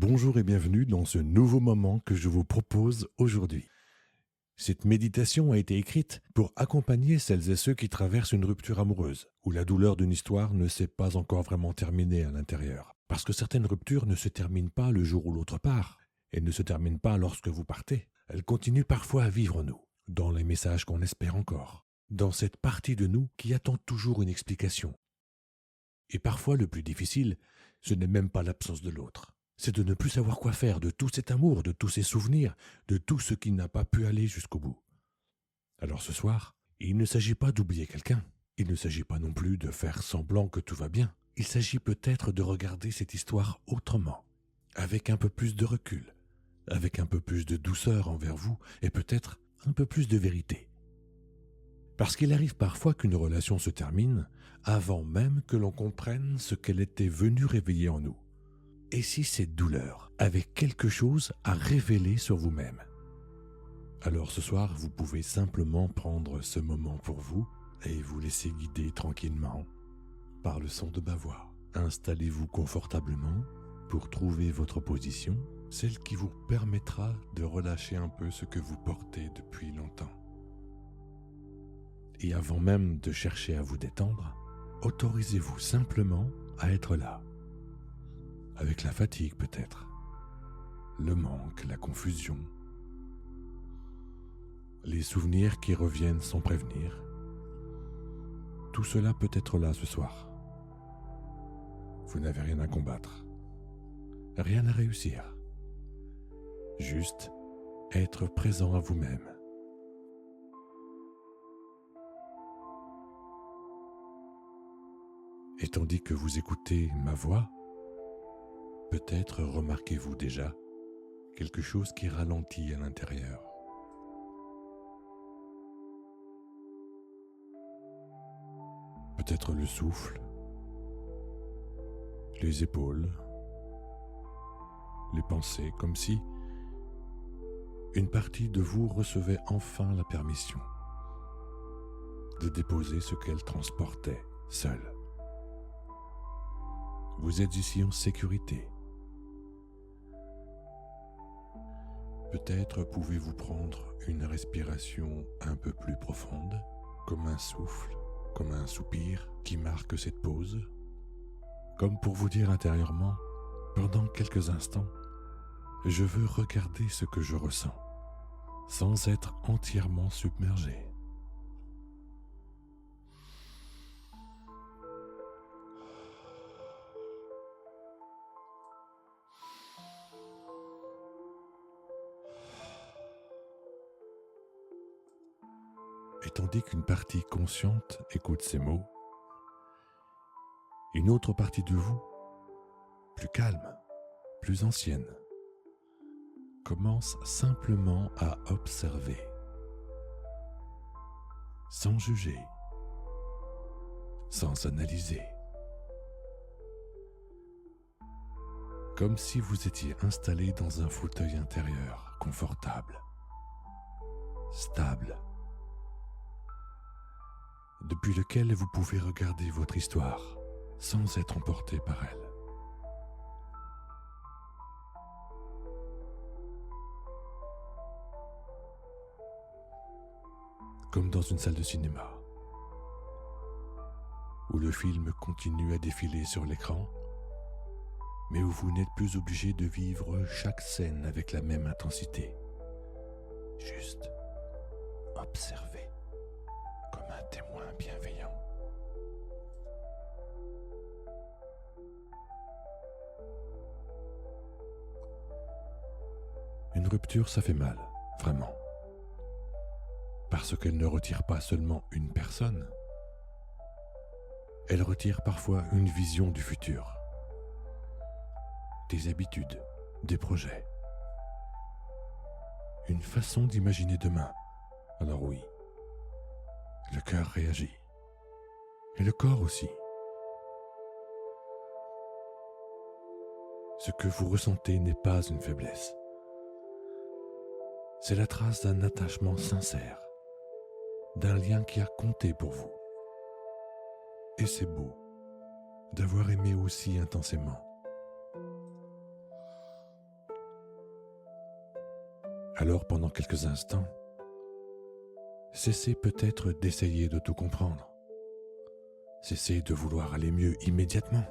Bonjour et bienvenue dans ce nouveau moment que je vous propose aujourd'hui. Cette méditation a été écrite pour accompagner celles et ceux qui traversent une rupture amoureuse, où la douleur d'une histoire ne s'est pas encore vraiment terminée à l'intérieur. Parce que certaines ruptures ne se terminent pas le jour où l'autre part, et ne se terminent pas lorsque vous partez. Elles continuent parfois à vivre en nous, dans les messages qu'on espère encore, dans cette partie de nous qui attend toujours une explication. Et parfois le plus difficile, ce n'est même pas l'absence de l'autre. C'est de ne plus savoir quoi faire de tout cet amour, de tous ces souvenirs, de tout ce qui n'a pas pu aller jusqu'au bout. Alors ce soir, il ne s'agit pas d'oublier quelqu'un. Il ne s'agit pas non plus de faire semblant que tout va bien. Il s'agit peut-être de regarder cette histoire autrement, avec un peu plus de recul, avec un peu plus de douceur envers vous et peut-être un peu plus de vérité. Parce qu'il arrive parfois qu'une relation se termine avant même que l'on comprenne ce qu'elle était venue réveiller en nous. Et si cette douleur avait quelque chose à révéler sur vous-même? Alors ce soir, vous pouvez simplement prendre ce moment pour vous et vous laisser guider tranquillement par le son de ma voix. Installez-vous confortablement pour trouver votre position, celle qui vous permettra de relâcher un peu ce que vous portez depuis longtemps. Et avant même de chercher à vous détendre, autorisez-vous simplement à être là. Avec la fatigue peut-être, le manque, la confusion, les souvenirs qui reviennent sans prévenir. Tout cela peut être là ce soir. Vous n'avez rien à combattre, rien à réussir. Juste être présent à vous-même. Et tandis que vous écoutez ma voix, peut-être remarquez-vous déjà quelque chose qui ralentit à l'intérieur. Peut-être le souffle, les épaules, les pensées, comme si une partie de vous recevait enfin la permission de déposer ce qu'elle transportait seule. Vous êtes ici en sécurité. Peut-être pouvez-vous prendre une respiration un peu plus profonde, comme un souffle, comme un soupir qui marque cette pause, comme pour vous dire intérieurement, pendant quelques instants, je veux regarder ce que je ressens, sans être entièrement submergé. Et tandis qu'une partie consciente écoute ces mots, une autre partie de vous, plus calme, plus ancienne, commence simplement à observer, sans juger, sans analyser, comme si vous étiez installé dans un fauteuil intérieur confortable, stable, depuis lequel vous pouvez regarder votre histoire sans être emporté par elle. Comme dans une salle de cinéma, où le film continue à défiler sur l'écran, mais où vous n'êtes plus obligé de vivre chaque scène avec la même intensité. Juste observer comme un témoin bienveillant. Une rupture, ça fait mal, vraiment. Parce qu'elle ne retire pas seulement une personne, elle retire parfois une vision du futur, des habitudes, des projets, une façon d'imaginer demain. Alors oui, le cœur réagit, et le corps aussi. Ce que vous ressentez n'est pas une faiblesse. C'est la trace d'un attachement sincère, d'un lien qui a compté pour vous. Et c'est beau d'avoir aimé aussi intensément. Alors pendant quelques instants, cessez peut-être d'essayer de tout comprendre. Cessez de vouloir aller mieux immédiatement.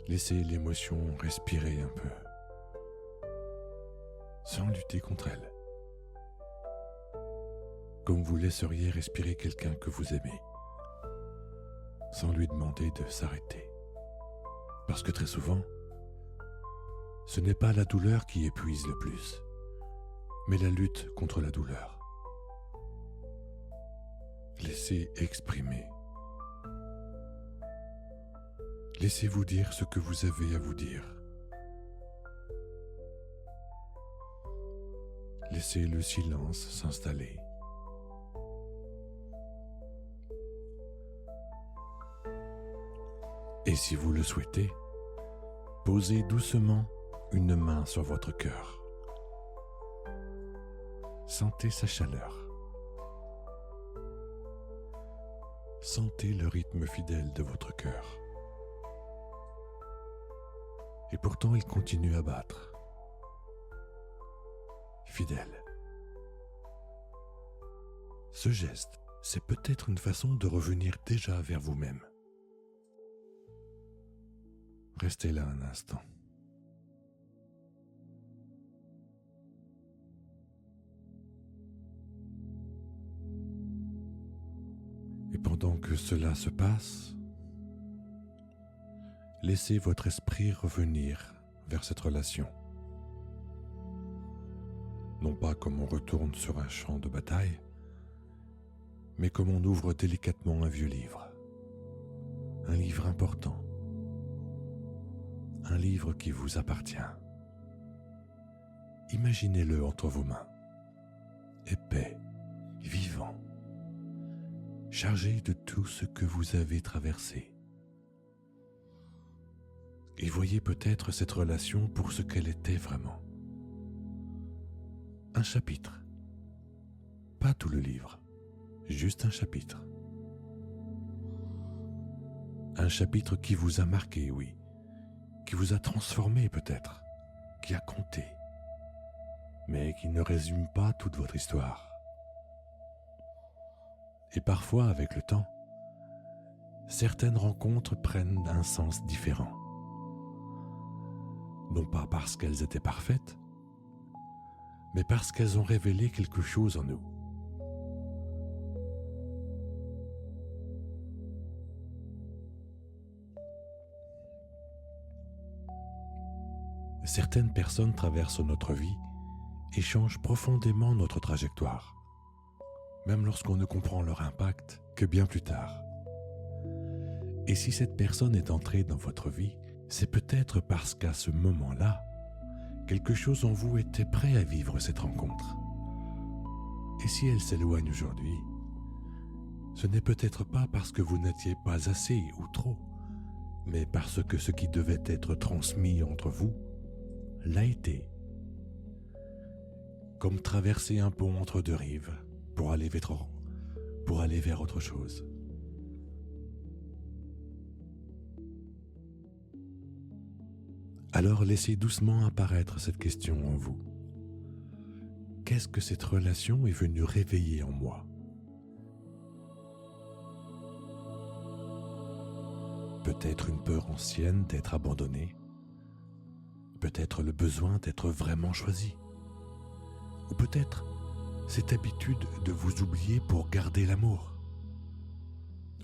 Laissez l'émotion respirer un peu, sans lutter contre elle, comme vous laisseriez respirer quelqu'un que vous aimez, sans lui demander de s'arrêter. Parce que très souvent, ce n'est pas la douleur qui épuise le plus, mais la lutte contre la douleur. Laissez exprimer. Laissez-vous dire ce que vous avez à vous dire. Laissez le silence s'installer. Et si vous le souhaitez, posez doucement une main sur votre cœur. Sentez sa chaleur. Sentez le rythme fidèle de votre cœur. Et pourtant, il continue à battre. Fidèle. Ce geste, c'est peut-être une façon de revenir déjà vers vous-même. Restez là un instant. Et pendant que cela se passe, laissez votre esprit revenir vers cette relation. Non pas comme on retourne sur un champ de bataille, mais comme on ouvre délicatement un vieux livre. Un livre important. Un livre qui vous appartient. Imaginez-le entre vos mains, épais, vivant, chargé de tout ce que vous avez traversé. Et voyez peut-être cette relation pour ce qu'elle était vraiment. Un chapitre. Pas tout le livre, juste un chapitre. Un chapitre qui vous a marqué, oui, qui vous a transformé peut-être, qui a compté, mais qui ne résume pas toute votre histoire. Et parfois, avec le temps, certaines rencontres prennent un sens différent. Non pas parce qu'elles étaient parfaites, mais parce qu'elles ont révélé quelque chose en nous. Certaines personnes traversent notre vie et changent profondément notre trajectoire, même lorsqu'on ne comprend leur impact que bien plus tard. Et si cette personne est entrée dans votre vie, c'est peut-être parce qu'à ce moment-là, quelque chose en vous était prêt à vivre cette rencontre. Et si elle s'éloigne aujourd'hui, ce n'est peut-être pas parce que vous n'étiez pas assez ou trop, mais parce que ce qui devait être transmis entre vous l'a été. Comme traverser un pont entre deux rives pour aller vers autre chose. Alors laissez doucement apparaître cette question en vous. Qu'est-ce que cette relation est venue réveiller en moi ? Peut-être une peur ancienne d'être abandonné. Peut-être le besoin d'être vraiment choisi. Ou peut-être cette habitude de vous oublier pour garder l'amour.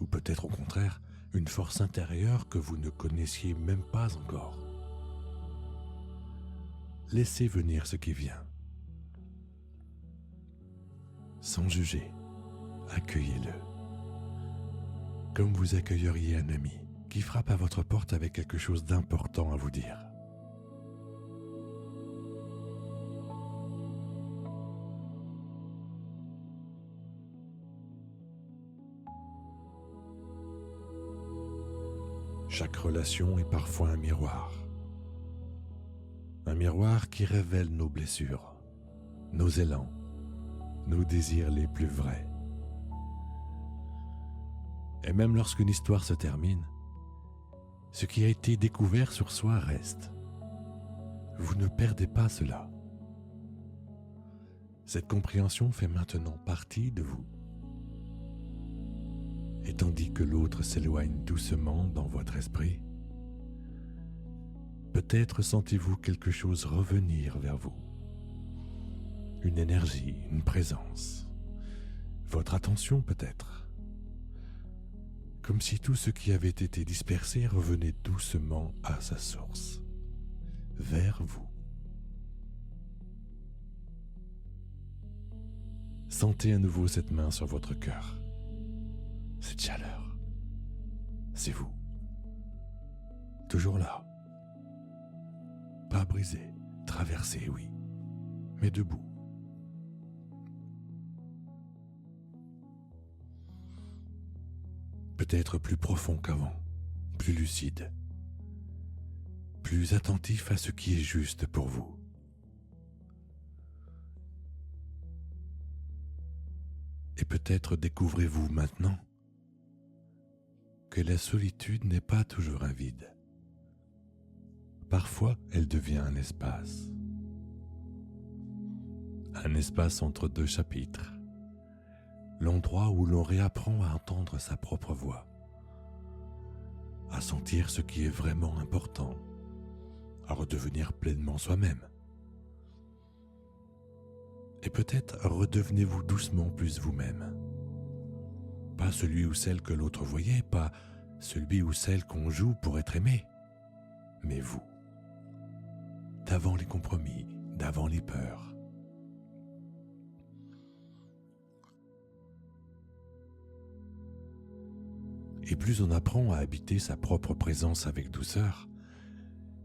Ou peut-être au contraire une force intérieure que vous ne connaissiez même pas encore. Laissez venir ce qui vient. Sans juger, accueillez-le. Comme vous accueilleriez un ami qui frappe à votre porte avec quelque chose d'important à vous dire. Chaque relation est parfois un miroir. Un miroir qui révèle nos blessures, nos élans, nos désirs les plus vrais. Et même lorsqu'une histoire se termine, ce qui a été découvert sur soi reste. Vous ne perdez pas cela. Cette compréhension fait maintenant partie de vous. Et tandis que l'autre s'éloigne doucement dans votre esprit, peut-être sentez-vous quelque chose revenir vers vous. Une énergie, une présence. Votre attention peut-être. Comme si tout ce qui avait été dispersé revenait doucement à sa source, vers vous. Sentez à nouveau cette main sur votre cœur. Cette chaleur, c'est vous. Toujours là. Pas brisé, traversé, oui, mais debout. Peut-être plus profond qu'avant, plus lucide, plus attentif à ce qui est juste pour vous. Et peut-être découvrez-vous maintenant que la solitude n'est pas toujours un vide. Parfois, elle devient un espace. Un espace entre deux chapitres. L'endroit où l'on réapprend à entendre sa propre voix, à sentir ce qui est vraiment important, à redevenir pleinement soi-même. Et peut-être redevenez-vous doucement plus vous-même. Pas celui ou celle que l'autre voyait, pas celui ou celle qu'on joue pour être aimé, mais vous. D'avant les compromis, d'avant les peurs. Et plus on apprend à habiter sa propre présence avec douceur,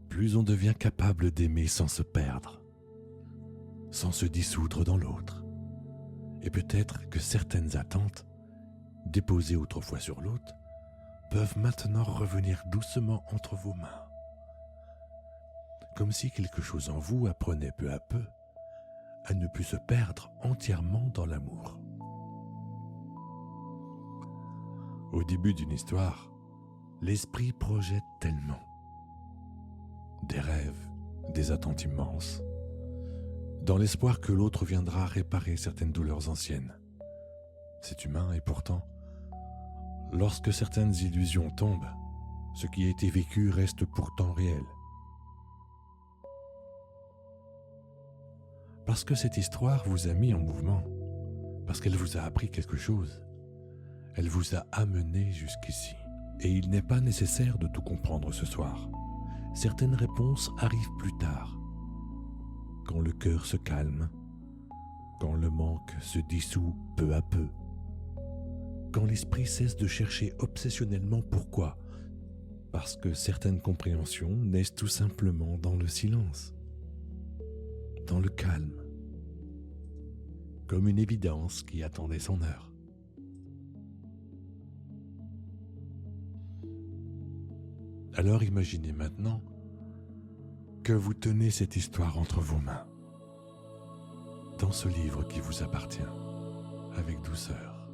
plus on devient capable d'aimer sans se perdre, sans se dissoudre dans l'autre. Et peut-être que certaines attentes, déposées autrefois sur l'autre, peuvent maintenant revenir doucement entre vos mains. Comme si quelque chose en vous apprenait peu à peu à ne plus se perdre entièrement dans l'amour. Au début d'une histoire, l'esprit projette tellement. Des rêves, des attentes immenses, dans l'espoir que l'autre viendra réparer certaines douleurs anciennes. C'est humain et pourtant, lorsque certaines illusions tombent, ce qui a été vécu reste pourtant réel. Parce que cette histoire vous a mis en mouvement, parce qu'elle vous a appris quelque chose. Elle vous a amené jusqu'ici. Et il n'est pas nécessaire de tout comprendre ce soir. Certaines réponses arrivent plus tard. Quand le cœur se calme, quand le manque se dissout peu à peu, quand l'esprit cesse de chercher obsessionnellement pourquoi, parce que certaines compréhensions naissent tout simplement dans le silence, dans le calme, comme une évidence qui attendait son heure. Alors imaginez maintenant que vous tenez cette histoire entre vos mains, dans ce livre qui vous appartient, avec douceur.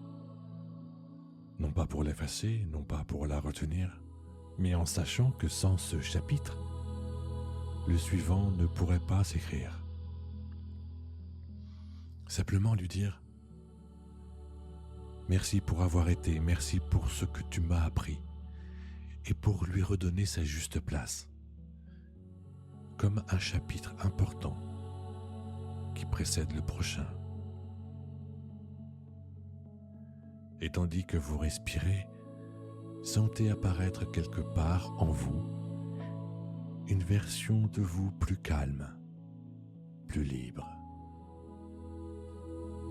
Non pas pour l'effacer, non pas pour la retenir, mais en sachant que sans ce chapitre, le suivant ne pourrait pas s'écrire. Simplement lui dire « Merci pour avoir été, merci pour ce que tu m'as appris. » Et pour lui redonner sa juste place, comme un chapitre important qui précède le prochain. Et tandis que vous respirez, sentez apparaître quelque part en vous une version de vous plus calme, plus libre,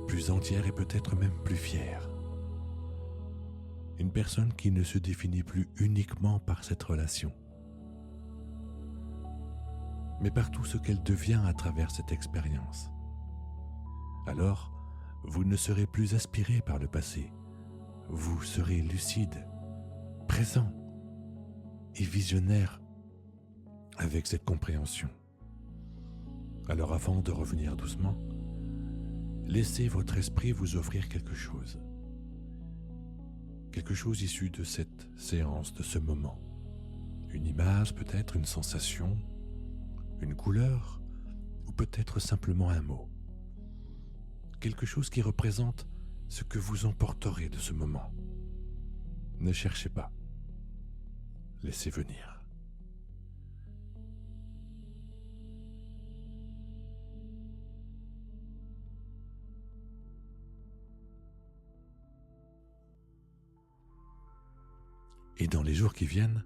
plus entière et peut-être même plus fière. Une personne qui ne se définit plus uniquement par cette relation, mais par tout ce qu'elle devient à travers cette expérience. Alors, vous ne serez plus aspiré par le passé, vous serez lucide, présent et visionnaire avec cette compréhension. Alors avant de revenir doucement, laissez votre esprit vous offrir quelque chose issu de cette séance, de ce moment. Une image peut-être, une sensation, une couleur ou peut-être simplement un mot. Quelque chose qui représente ce que vous emporterez de ce moment. Ne cherchez pas. Laissez venir. Et dans les jours qui viennent,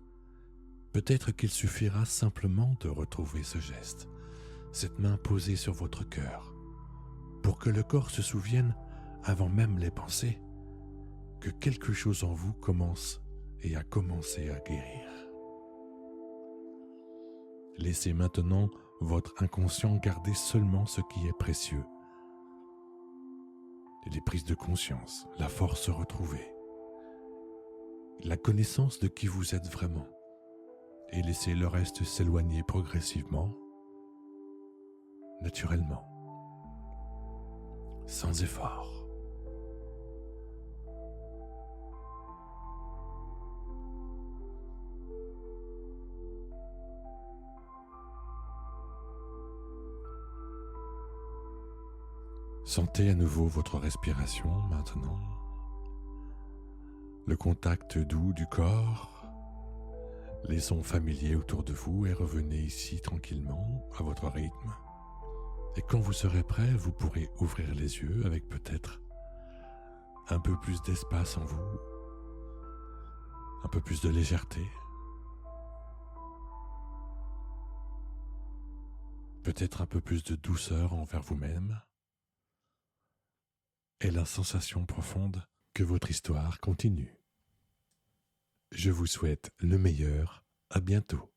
peut-être qu'il suffira simplement de retrouver ce geste, cette main posée sur votre cœur, pour que le corps se souvienne, avant même les pensées, que quelque chose en vous commence et a commencé à guérir. Laissez maintenant votre inconscient garder seulement ce qui est précieux. Les prises de conscience, la force retrouvée, la connaissance de qui vous êtes vraiment, et laissez le reste s'éloigner progressivement, naturellement, sans effort. Sentez à nouveau votre respiration maintenant, le contact doux du corps, les sons familiers autour de vous et revenez ici tranquillement à votre rythme. Et quand vous serez prêt, vous pourrez ouvrir les yeux avec peut-être un peu plus d'espace en vous, un peu plus de légèreté, peut-être un peu plus de douceur envers vous-même, et la sensation profonde que votre histoire continue. Je vous souhaite le meilleur, à bientôt.